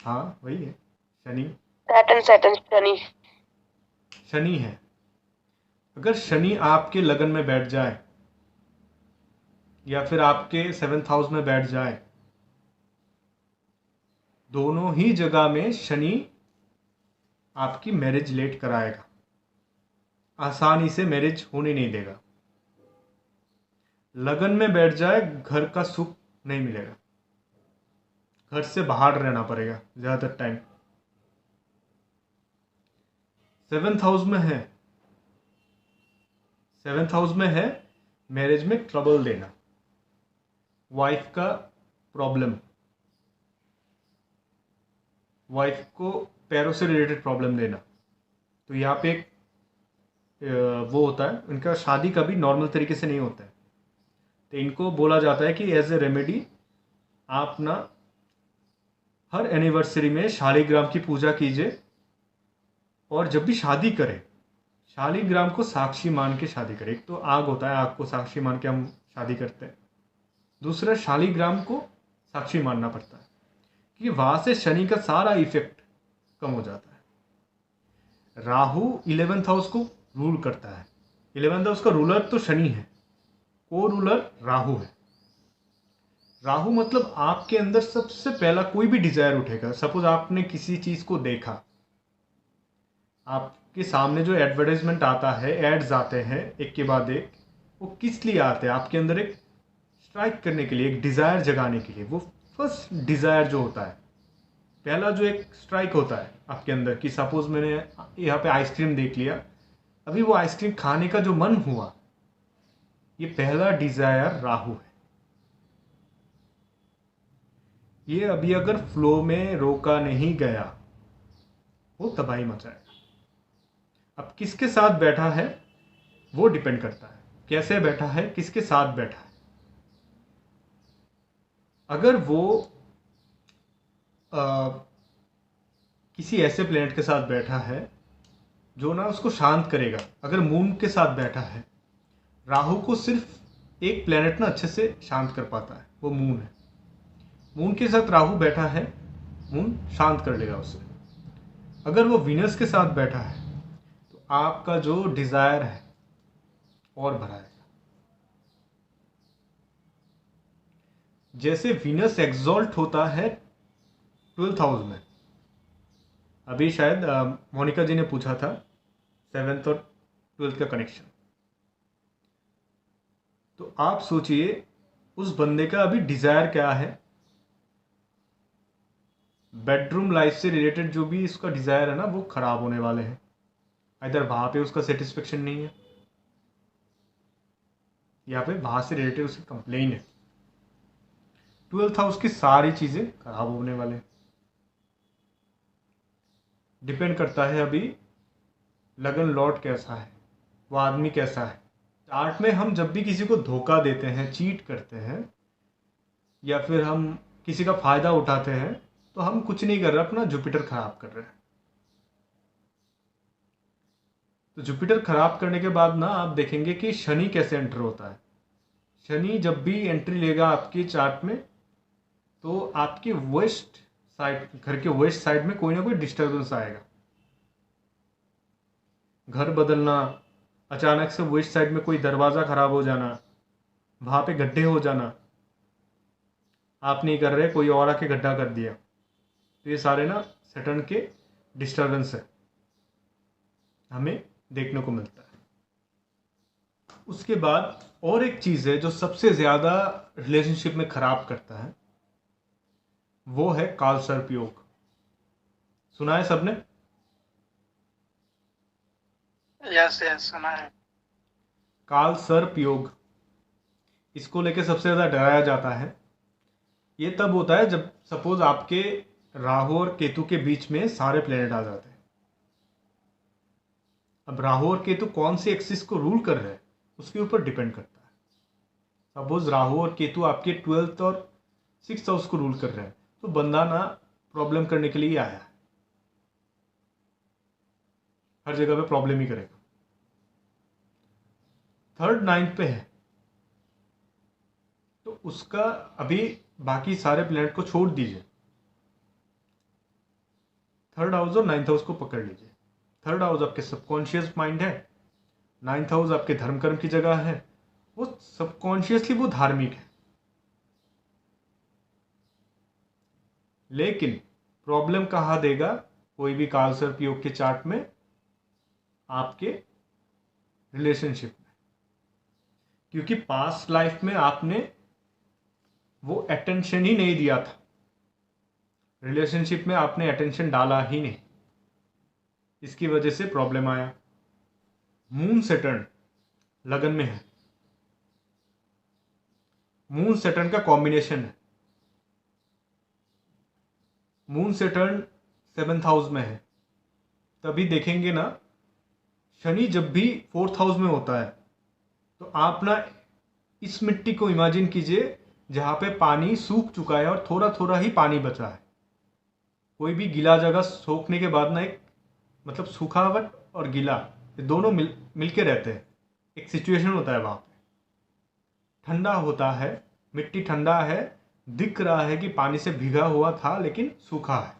हाँ वही है, शनि। Saturn Saturn Shani. शनि है। अगर शनि आपके लगन में बैठ जाए या फिर आपके सेवन्थ हाउस में बैठ जाए, दोनों ही जगह में शनि आपकी मैरिज लेट कराएगा, आसानी से मैरिज होने नहीं देगा। लगन में बैठ जाए, घर का सुख नहीं मिलेगा, घर से बाहर रहना पड़ेगा ज़्यादातर टाइम। सेवन्थ हाउस में है, सेवन्थ हाउस में है, मैरिज में ट्रबल देना, वाइफ का प्रॉब्लम, वाइफ को पैरों से रिलेटेड प्रॉब्लम देना। तो यहाँ पे एक वो होता है, इनका शादी कभी नॉर्मल तरीके से नहीं होता है। तो इनको बोला जाता है कि एज ए रेमेडी आप ना हर एनिवर्सरी में शालिग्राम की पूजा कीजिए, और जब भी शादी करें शालिग्राम को साक्षी मान के शादी करें। एक तो आग होता है, आग को साक्षी मान के हम शादी करते हैं। दूसरा, शालिग्राम को साक्षी मानना पड़ता है, क्योंकि वहां से शनि का सारा इफेक्ट कम हो जाता है। राहु इलेवेंथ हाउस को रूल करता है। इलेवेंथ हाउस का रूलर तो शनि है, को रूलर राहु है। राहु मतलब आपके अंदर सबसे पहला कोई भी डिजायर उठेगा। सपोज आपने किसी चीज को देखा, आपके सामने जो एडवर्टाइजमेंट आता है, एड्स आते हैं एक के बाद एक, वो किस लिए आते हैं? आपके अंदर एक स्ट्राइक करने के लिए, एक डिजायर जगाने के लिए। वो फर्स्ट डिजायर जो होता है, पहला जो एक स्ट्राइक होता है आपके अंदर, कि सपोज मैंने यहाँ पे आइसक्रीम देख लिया, अभी वो आइसक्रीम खाने का जो मन हुआ, ये पहला डिजायर राहु है। ये अभी अगर फ्लो में रोका नहीं गया, वो तबाही मचाएगा। अब किसके साथ बैठा है वो डिपेंड करता है, कैसे बैठा है, किसके साथ बैठा है। अगर वो आ, किसी ऐसे प्लेनेट के साथ बैठा है जो ना उसको शांत करेगा, अगर मून के साथ बैठा है, राहु को सिर्फ एक प्लेनेट ना अच्छे से शांत कर पाता है, वो मून है। मून के साथ राहु बैठा है, मून शांत कर लेगा उसे। अगर वो विनस के साथ बैठा है, तो आपका जो डिजायर है और बढ़ाएगा। जैसे विनस एग्जॉल्ट होता है ट्वेल्थ हाउस में। अभी शायद मोनिका जी ने पूछा था सेवेंथ और ट्वेल्थ का कनेक्शन। तो आप सोचिए उस बंदे का अभी डिजायर क्या है। बेडरूम लाइफ से रिलेटेड जो भी इसका डिजायर है ना, वो खराब होने वाले हैं। इधर वहां पे उसका सेटिस्फेक्शन नहीं है, या फिर वहां से रिलेटेड उसकी कंप्लेन है। ट्वेल्थ हाउस की सारी चीजें खराब होने वाले हैं। डिपेंड करता है अभी लगन लॉर्ड कैसा है, वो आदमी कैसा है। चार्ट में हम जब भी किसी को धोखा देते हैं, चीट करते हैं, या फिर हम किसी का फायदा उठाते हैं, तो हम कुछ नहीं कर रहे, अपना जुपिटर खराब कर रहे हैं। तो जुपिटर खराब करने के बाद ना आप देखेंगे कि शनि कैसे एंटर होता है। शनि जब भी एंट्री लेगा आपके चार्ट में, तो आपके वेस्ट साइड, घर के वेस्ट साइड में कोई ना कोई डिस्टरबेंस आएगा। घर बदलना, अचानक से वेस्ट साइड में कोई दरवाज़ा खराब हो जाना, वहाँ पे गड्ढे हो जाना, आप नहीं कर रहे, कोई और आके गड्ढा कर दिया। तो ये सारे ना सैटर्न के डिस्टरबेंस है, हमें देखने को मिलता है। उसके बाद और एक चीज़ है जो सबसे ज़्यादा रिलेशनशिप में खराब करता है, वो है काल सर्प योग। सुना है सबने? यस यस सुना है। काल सर्प योग, इसको लेके सबसे ज़्यादा डराया जाता है। ये तब होता है जब सपोज आपके राहु और केतु के बीच में सारे प्लेनेट आ जाते हैं। अब राहु और केतु कौन सी एक्सिस को रूल कर रहे हैं, उसके ऊपर डिपेंड करता है। सपोज राहु और केतु आपके ट्वेल्थ और सिक्स हाउस को रूल कर रहे हैं, तो बंदा ना प्रॉब्लम करने के लिए आया है, हर जगह पे प्रॉब्लम ही करेगा। थर्ड नाइन्थ पे है, तो उसका अभी बाकी सारे प्लेनेट को छोड़ दीजिए, थर्ड हाउस और नाइन्थ हाउस को पकड़ लीजिए। थर्ड हाउस आपके सबकॉन्शियस माइंड है, नाइन्थ हाउस आपके धर्म कर्म की जगह है। वो सबकॉन्शियसली वो धार्मिक है, लेकिन प्रॉब्लम कहाँ देगा? कोई भी कालसर्प योग के चार्ट में आपके रिलेशनशिप में, क्योंकि पास्ट लाइफ में आपने वो अटेंशन ही नहीं दिया था, रिलेशनशिप में आपने अटेंशन डाला ही नहीं, इसकी वजह से प्रॉब्लम आया। मून सैटर्न लगन में है, मून सैटर्न का कॉम्बिनेशन है। मून सैटर्न 7th हाउस में है, तभी देखेंगे ना, शनि जब भी 4th हाउस में होता है तो आप ना इस मिट्टी को इमेजिन कीजिए जहाँ पे पानी सूख चुका है और थोड़ा थोड़ा ही पानी बचा है। कोई भी गीला जगह सोखने के बाद ना एक मतलब सूखावट और गीला ये दोनों मिल के रहते हैं, एक सिचुएशन होता है वहाँ पे। ठंडा होता है, मिट्टी ठंडा है, दिख रहा है कि पानी से भीगा हुआ था लेकिन सूखा है।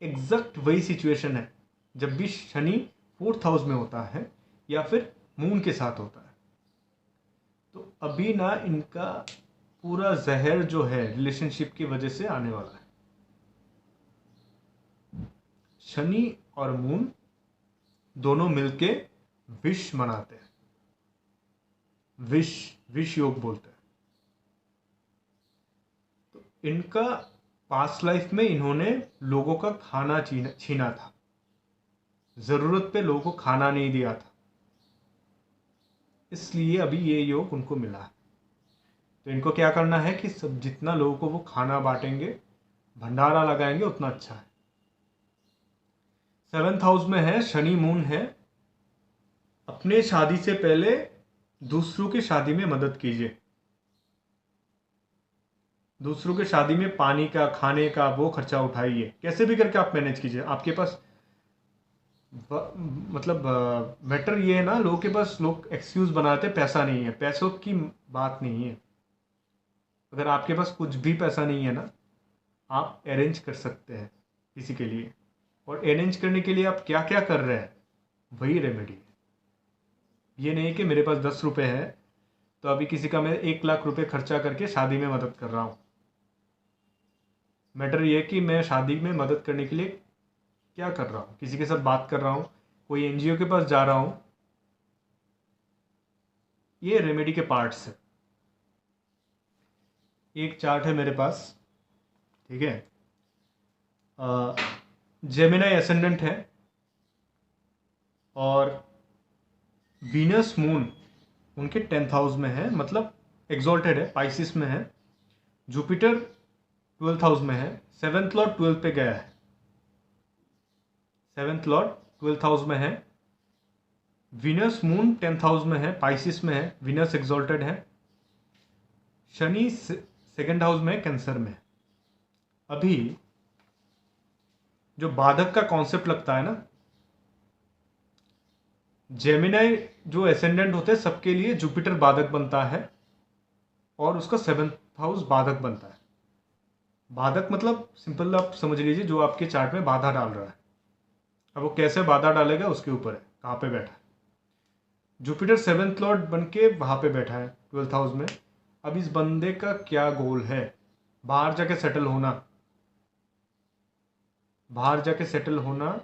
एग्जैक्ट वही सिचुएशन है जब भी शनि 4th हाउस में होता है या फिर मून के साथ होता है। तो अभी ना इनका पूरा जहर जो है रिलेशनशिप की वजह से आने वाला है। शनि और मून दोनों मिलके विष मनाते हैं, विष योग बोलते हैं। तो इनका पास्ट लाइफ में इन्होंने लोगों का खाना छीना था, जरूरत पे लोगों को खाना नहीं दिया था, इसलिए अभी ये योग उनको मिला है। तो इनको क्या करना है कि सब जितना लोगों को वो खाना बांटेंगे, भंडारा लगाएंगे, उतना अच्छा है। 7th हाउस में है, शनि मून है। अपने शादी से पहले दूसरों की शादी में मदद कीजिए, दूसरों की शादी में पानी का, खाने का वो खर्चा उठाइए, कैसे भी करके आप मैनेज कीजिए। आपके पास मतलब मैटर ये है ना, लोगों के पास लोग एक्सक्यूज बनाते हैं पैसा नहीं है। पैसों की बात नहीं है, अगर आपके पास कुछ भी पैसा नहीं है ना, आप अरेंज कर सकते हैं किसी के लिए। और अरेंज करने के लिए आप क्या क्या कर रहे हैं, वही रेमेडी है। ये नहीं कि मेरे पास 10 रुपये है तो अभी किसी का मैं 1 लाख रुपए खर्चा करके शादी में मदद कर रहा हूँ। मैटर ये कि मैं शादी में मदद करने के लिए क्या कर रहा हूँ, किसी के साथ बात कर रहा हूँ, कोई एनजीओ के पास जा रहा हूँ। ये रेमेडी के पार्ट्स है। एक चार्ट है मेरे पास, ठीक है, जेमिनाई एसेंडेंट है और वीनस मून उनके 10th हाउस में है, मतलब एग्जॉल्टेड है, पाइसिस में है। जुपिटर 12th हाउस में है, 7th लॉर्ड 12 पे गया है, 7th लॉर्ड 12th हाउस में है। वीनस मून 10th हाउस में है, पाइसिस में है, वीनस एग्जॉल्टेड है। शनि 2nd हाउस में, कैंसर में। अभी जो बाधक का कॉन्सेप्ट लगता है ना, जेमिनाई जो एसेंडेंट होते हैं सबके लिए जुपिटर बाधक बनता है और उसका 7th हाउस बाधक बनता है। बाधक मतलब सिंपल आप समझ लीजिए, जो आपके चार्ट में बाधा डाल रहा है। अब वो कैसे बाधा डालेगा उसके ऊपर है, कहाँ पे बैठा है। जुपिटर 7th लॉर्ड बन के वहाँ पे बैठा है 12th हाउस में। अब इस बंदे का क्या गोल है? बाहर जाके सेटल होना, बाहर जाके सेटल होना।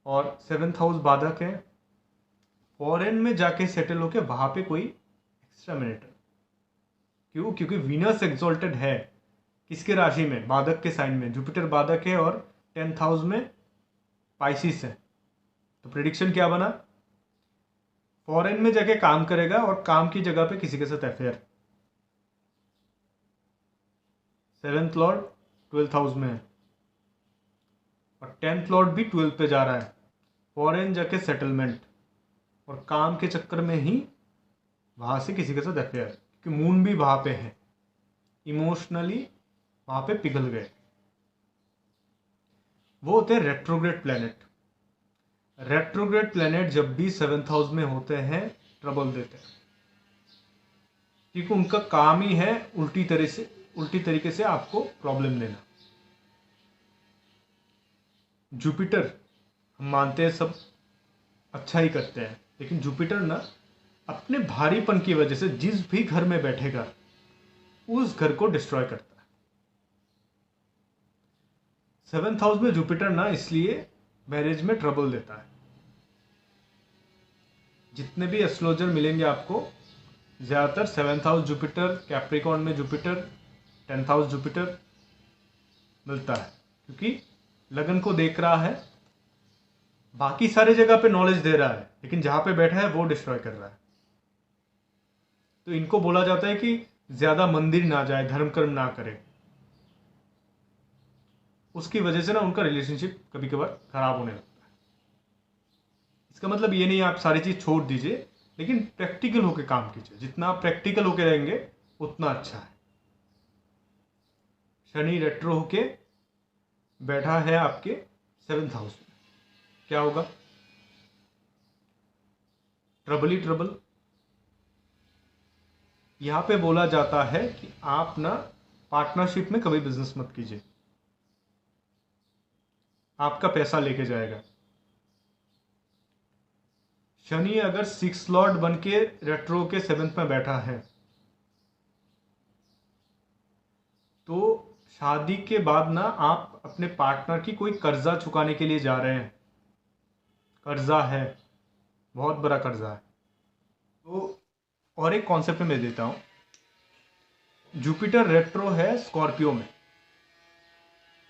और 7th हाउस बाधक है, फॉरेन में जाके सेटल होके वहाँ पे कोई एक्स्ट्रा मिनट। क्यों? क्योंकि वीनस एक्सॉल्टेड है किसके राशि में? बाधक के साइन में। जुपिटर बाधक है और 10th हाउस में पाइसिस है। तो प्रेडिक्शन क्या बना? फॉरेन में जाके काम करेगा और काम की जगह पे किसी के साथ affair. 7th Lord 12th house में है और 10th लॉर्ड भी 12 पे जा रहा है। फॉरेन जाके सेटलमेंट और काम के चक्कर में ही वहाँ से किसी के साथ अफेयर, क्योंकि मून भी वहाँ पे है, इमोशनली वहाँ पे पिघल गए। वो होते हैं रेट्रोग्रेड प्लैनेट। रेट्रोग्रेड प्लैनेट जब भी 7th हाउस में होते हैं ट्रबल देते हैं, क्योंकि उनका काम ही है उल्टी तरीके से आपको प्रॉब्लम देना। जुपिटर हम मानते हैं सब अच्छा ही करते हैं, लेकिन जुपिटर ना अपने भारीपन की वजह से जिस भी घर में बैठेगा उस घर को डिस्ट्रॉय करता है। 7th हाउस में जुपिटर ना इसलिए मैरिज में ट्रबल देता है। जितने भी एस्ट्रोलॉजर मिलेंगे आपको, ज़्यादातर 7th हाउस जुपिटर, कैप्रिकॉर्न में जुपिटर, 10th हाउस जुपिटर मिलता है, क्योंकि लगन को देख रहा है, बाकी सारी जगह पे नॉलेज दे रहा है, लेकिन जहां पे बैठा है वो डिस्ट्रॉय कर रहा है। तो इनको बोला जाता है कि ज़्यादा मंदिर ना जाए, धर्म कर्म ना करे। उसकी वजह से ना उनका रिलेशनशिप कभी कभार खराब होने लगता है। इसका मतलब ये नहीं आप सारी चीज़ छोड़ दीजिए, लेकिन प्रैक्टिकल होकर काम कीजिए। जितना आप प्रैक्टिकल होकर रहेंगे उतना अच्छा है। शनि रेट्रो होके बैठा है आपके 7th हाउस में, क्या होगा? ट्रबल ही ट्रबल। यहां पे बोला जाता है कि आप ना पार्टनरशिप में कभी बिजनेस मत कीजिए, आपका पैसा लेके जाएगा। शनि अगर 6 लॉर्ड बन के रेट्रो के 7th में बैठा है तो शादी के बाद ना आप अपने पार्टनर की कोई कर्जा चुकाने के लिए जा रहे हैं। कर्जा है, बहुत बड़ा कर्जा है। तो और एक कॉन्सेप्ट में देता हूं। जुपिटर रेट्रो है स्कॉर्पियो में,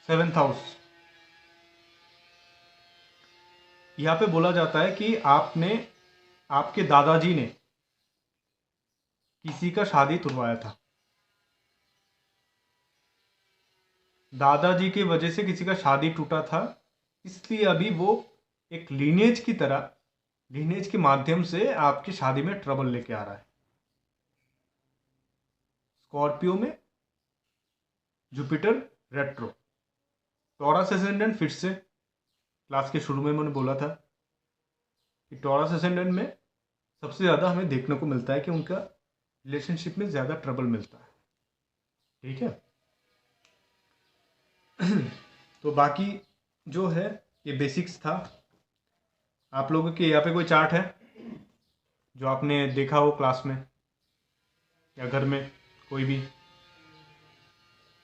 7th हाउस। यहां पे बोला जाता है कि आपके दादाजी ने किसी का शादी तुड़वाया था। दादाजी की वजह से किसी का शादी टूटा था, इसलिए अभी वो एक लीनेज की तरह, लीनेज के माध्यम से आपकी शादी में ट्रबल लेके आ रहा है। स्कॉर्पियो में जुपिटर रेट्रो। टॉरस एसेंडेंट, फिर से क्लास के शुरू में मैंने बोला था कि टॉरस एसेंडेंट में सबसे ज़्यादा हमें देखने को मिलता है कि उनका रिलेशनशिप में ज़्यादा ट्रबल मिलता है। ठीक है। तो बाकी जो है ये बेसिक्स था। आप लोगों के यहाँ पे कोई चार्ट है जो आपने देखा हो क्लास में या घर में, कोई भी?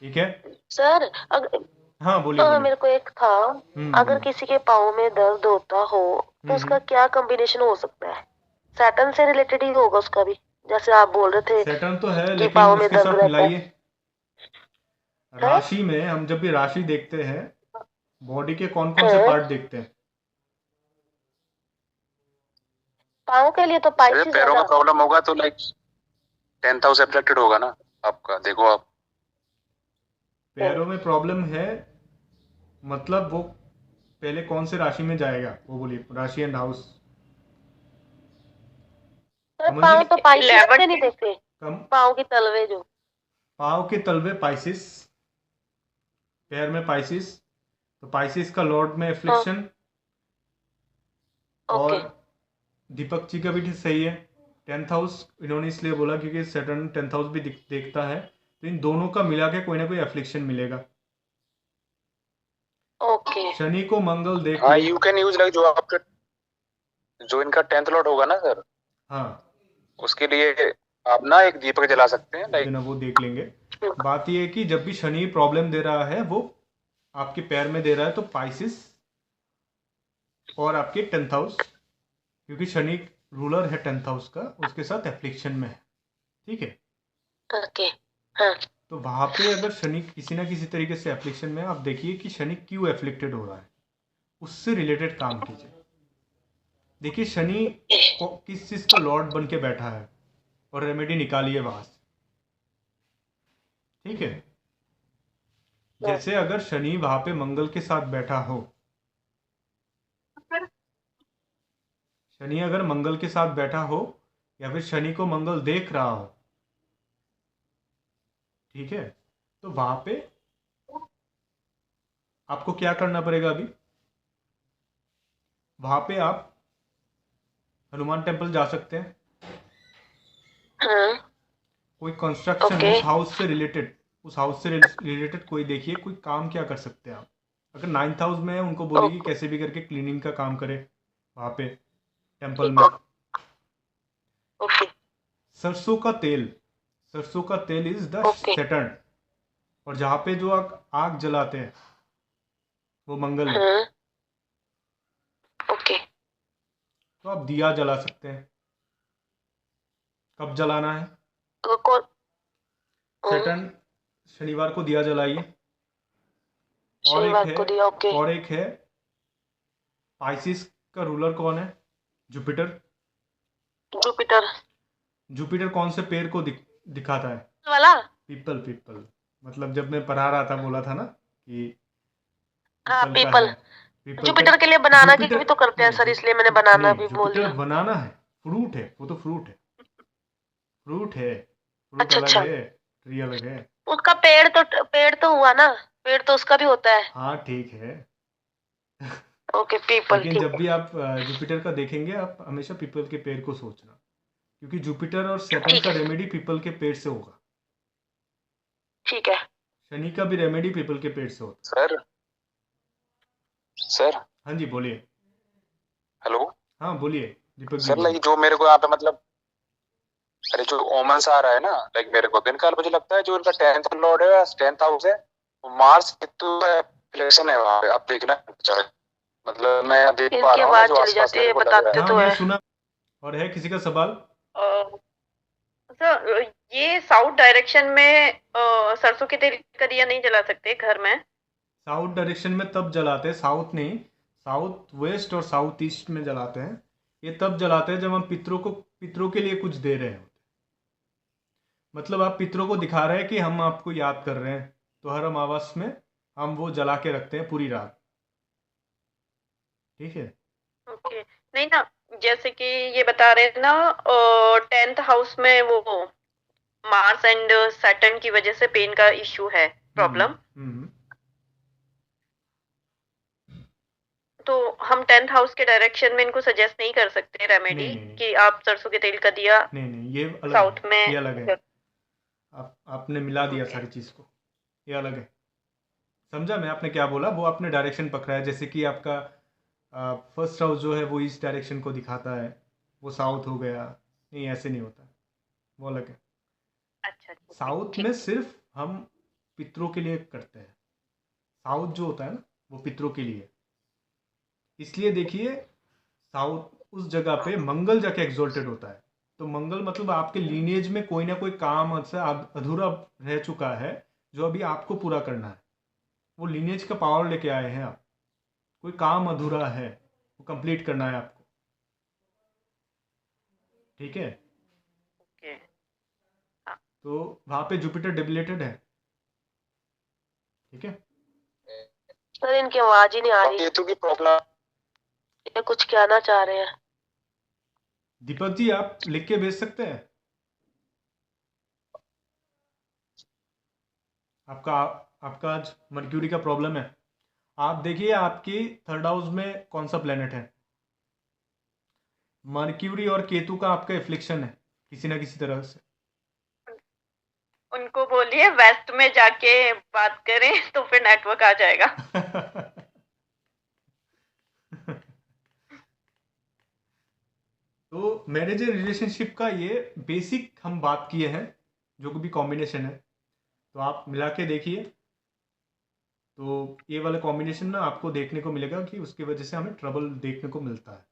ठीक है सर अगर हाँ, बोलिए बोलिए। मेरे को एक था, अगर बोलिए। किसी के पाँव में दर्द होता हो तो उसका क्या कॉम्बिनेशन हो सकता है? सैटर्न से रिलेटेड ही होगा उसका भी, जैसे आप बोल रहे थे सैटर्न तो है, कि लेकिन पाँव में उसके दर्द साथ रहता है। मिलाइए। राशि में हम जब भी राशि देखते हैं, बॉडी के कौन कौन से हाँ, पार्ट देखते हैं? पाँव के लिए तो अरे पाइसिस है पैरों ना। में प्रॉब्लम होगा तो लाइक 10th हाउस अफेक्टेड होगा ना आपका, देखो आप। पैरों में प्रॉब्लम है, मतलब वो पहले कौन से राशि में जाएगा वो बोलिए, राशि एंड हाउस। सर समझ पाँव गए? तो पाइसिस से नहीं देखते, कम। पाँव की तलवे जो। पाँव के तलवे पाइसिस, पैर में पाइसिस, तो पाइसिस का लॉर्ड में एफ्लिक्शन। ओके और दीपक जी का भी सही है। 10th हाउस इन्होंने इसलिए बोला क्योंकि सैटर्न 10th हाउस भी देखता है, तो इन दोनों का मिला के कोई ना कोई एफ्लिक्शन मिलेगा। ओके शनि को मंगल देख हाँ, ले। यू कैन यूज लाइक जो इनका 10th लॉर्ड होगा ना सर, हाँ, उसके लिए आप ना एक दीपक जला सकते हैं लाइक। देना वो देख लेंगे। बात ये है कि जब भी शनि प्रॉब्लम दे रहा है वो आपके पैर में दे रहा है, तो पाइसिस और आपके 10th हाउस, क्योंकि शनि रूलर है 10th हाउस का, उसके साथ एफ्लिक्शन में है। ठीक है। ओके हाँ तो वहां पे अगर शनि किसी ना किसी तरीके से एफ्लिक्शन में, आप देखिए कि शनि क्यों एफ्लिक्टेड हो रहा है, उससे रिलेटेड काम कीजिए। देखिए शनि किस चीज का लॉर्ड बन के बैठा है और रेमेडी निकालिए वहां से। ठीक है। जैसे अगर शनि वहां पे मंगल के साथ बैठा हो, शनि अगर मंगल के साथ बैठा हो या फिर शनि को मंगल देख रहा हो, ठीक है, तो वहां पे आपको क्या करना पड़ेगा? अभी वहां पे आप हनुमान टेम्पल जा सकते हैं। हाँ कोई कंस्ट्रक्शन ओके उस हाउस से रिलेटेड, उस हाउस से रिलेटेड कोई देखिए कोई काम क्या कर सकते हैं आप। अगर 9th हाउस में है उनको बोलिए कि ओके कैसे भी करके क्लीनिंग का काम करे वहाँ पे टेम्पल ठीक में। ओके सरसों का तेल, सरसों का तेल इज द ओके सेटर्न, और जहाँ पे जो आग जलाते हैं वो मंगल है। हम्म ओके तो आप दिया जला सकते हैं। कब जलाना है? तो कौन सेटर्न शनिवार को दिया जलाइए। और एक शनिवार है, को दिया ओके और एक है, पाइसिस का रूलर कौन है? जुपिटर। जुपिटर जुपिटर कौन से पेड़ को दिखाता है? वाला पीपल, पीपल। मतलब जब मैं पढ़ा रहा था बोला था ना कि हाँ पीपल का पीपल। है। पीपल का। जुपिटर के लिए बनाना की जुपिटर, भी तो करते हैं नहीं सर, इसलिए मैंने बनाना नहीं, भी बोल जुपिटर दिया। बनाना है, फ्रूट है वो, तो फ्रूट है, फ्रूट है। फ्रूट अच्छा अलग अच्छा, है, ट्री अलग है। उसका पेड़ तो हुआ ना, पेड़ तो उसका भी होता है। हाँ ठीक है। ओके पीपल लेकिन ठीक जब भी आप जुपिटर का देखेंगे आप हमेशा पीपल के पेड़ को सोचना, क्योंकि जुपिटर और है सैटर्न ठीक का है रेमेडी पीपल के पेड़ से होगा। ठीक है। शनि का भी रेमेडी पीपल के पेड़ से होता सर सर है। हाँ जी बोलिए। हेलो हाँ बोलिए, दीपक जी सर, बोलिए। लाइक जो मेरे को यहाँ पे मतलब, अरे जो ओमन्स आ रहा है ना, लाइक मेरे को दिन काल मुझे लगता है जो इनका 10th लॉर्ड है, 10th हाउस है, मार्स कितु इलेक्शन है वहां पे, आप देखना चाहे, मतलब मैं देख पा इनकी रहा हूँ ना आवाज जो चली आसपास जाती है, मेरे को लग रहा बताते हाँ तो मैं है। सुना। और है किसी का सवाल? सर ये साउथ डायरेक्शन में सरसों के तेल का दिया नहीं जला सकते घर में? साउथ डायरेक्शन में तब जलाते हैं, साउथ नहीं, साउथ वेस्ट और साउथ ईस्ट में जलाते हैं। ये तब जलाते हैं जब हम पितरों के लिए कुछ दे रहे हैं। मतलब आप पितरों को दिखा रहे हैं कि हम आपको याद कर रहे हैं, तो हर अमावस में हम वो जला के रखते हैं पूरी रात। ठीक है। ओके, नहीं ना, जैसे कि ये बता रहे हैं ना 10th हाउस में वो मार्स एंड सैटर्न की वजह से पेन का इश्यू है, प्रॉब्लम। हम्म। तो हम 10th हाउस के डायरेक्शन में इनको सजेस्ट नहीं कर सकते रेमेडी नहीं नहीं नहीं कि आप सरसों के तेल का दिया नहीं नहीं, ये अलग है, साउथ में? ये अलग है। आपने मिला दिया ओके सारी चीज़ को, ये अलग है। समझा मैं आपने क्या बोला? वो आपने डायरेक्शन पकड़ा है, जैसे कि आपका फर्स्ट हाउस जो है वो ईस्ट डायरेक्शन को दिखाता है, वो साउथ हो गया। नहीं ऐसे नहीं होता, वो अलग है। अच्छा ठीक है साउथ ठीक में है। सिर्फ हम पितरों के लिए करते हैं। साउथ जो होता है ना वो पितरों के लिए। इसलिए देखिए, साउथ उस जगह पे मंगल जाके एग्जॉल्टेड होता है। तो मंगल मतलब आपके लीनिएज में कोई ना कोई काम ऐसा अधूरा रह चुका है जो अभी आपको पूरा करना है। वो लीनिएज का पावर लेके आए हैं आप। कोई काम अधूरा है, वो कंप्लीट करना है आपको। ठीक है। ओके हाँ। तो वहाँ पे जुपिटर डेबिलेटेड है। ठीक है। सर इनकी आवाज ही नहीं आ रही, केतु की प्रॉब्लम। ये कुछ कहना चाह रहे हैं। दीपक जी आप लिख के भेज सकते हैं? आपका आपका आज मर्क्यूरी का प्रॉब्लम है। आप देखिए आपकी थर्ड हाउस में कौन सा प्लेनेट है। मर्क्यूरी और केतु का आपका एफ्लिक्शन है किसी ना किसी तरह से। उनको बोलिए वेस्ट में जाके बात करें तो फिर नेटवर्क आ जाएगा। तो मैरिज एंड रिलेशनशिप का ये बेसिक हम बात किए हैं, जो भी कॉम्बिनेशन है। तो आप मिला के देखिए, तो ये वाला कॉम्बिनेशन ना आपको देखने को मिलेगा कि उसकी वजह से हमें ट्रबल देखने को मिलता है।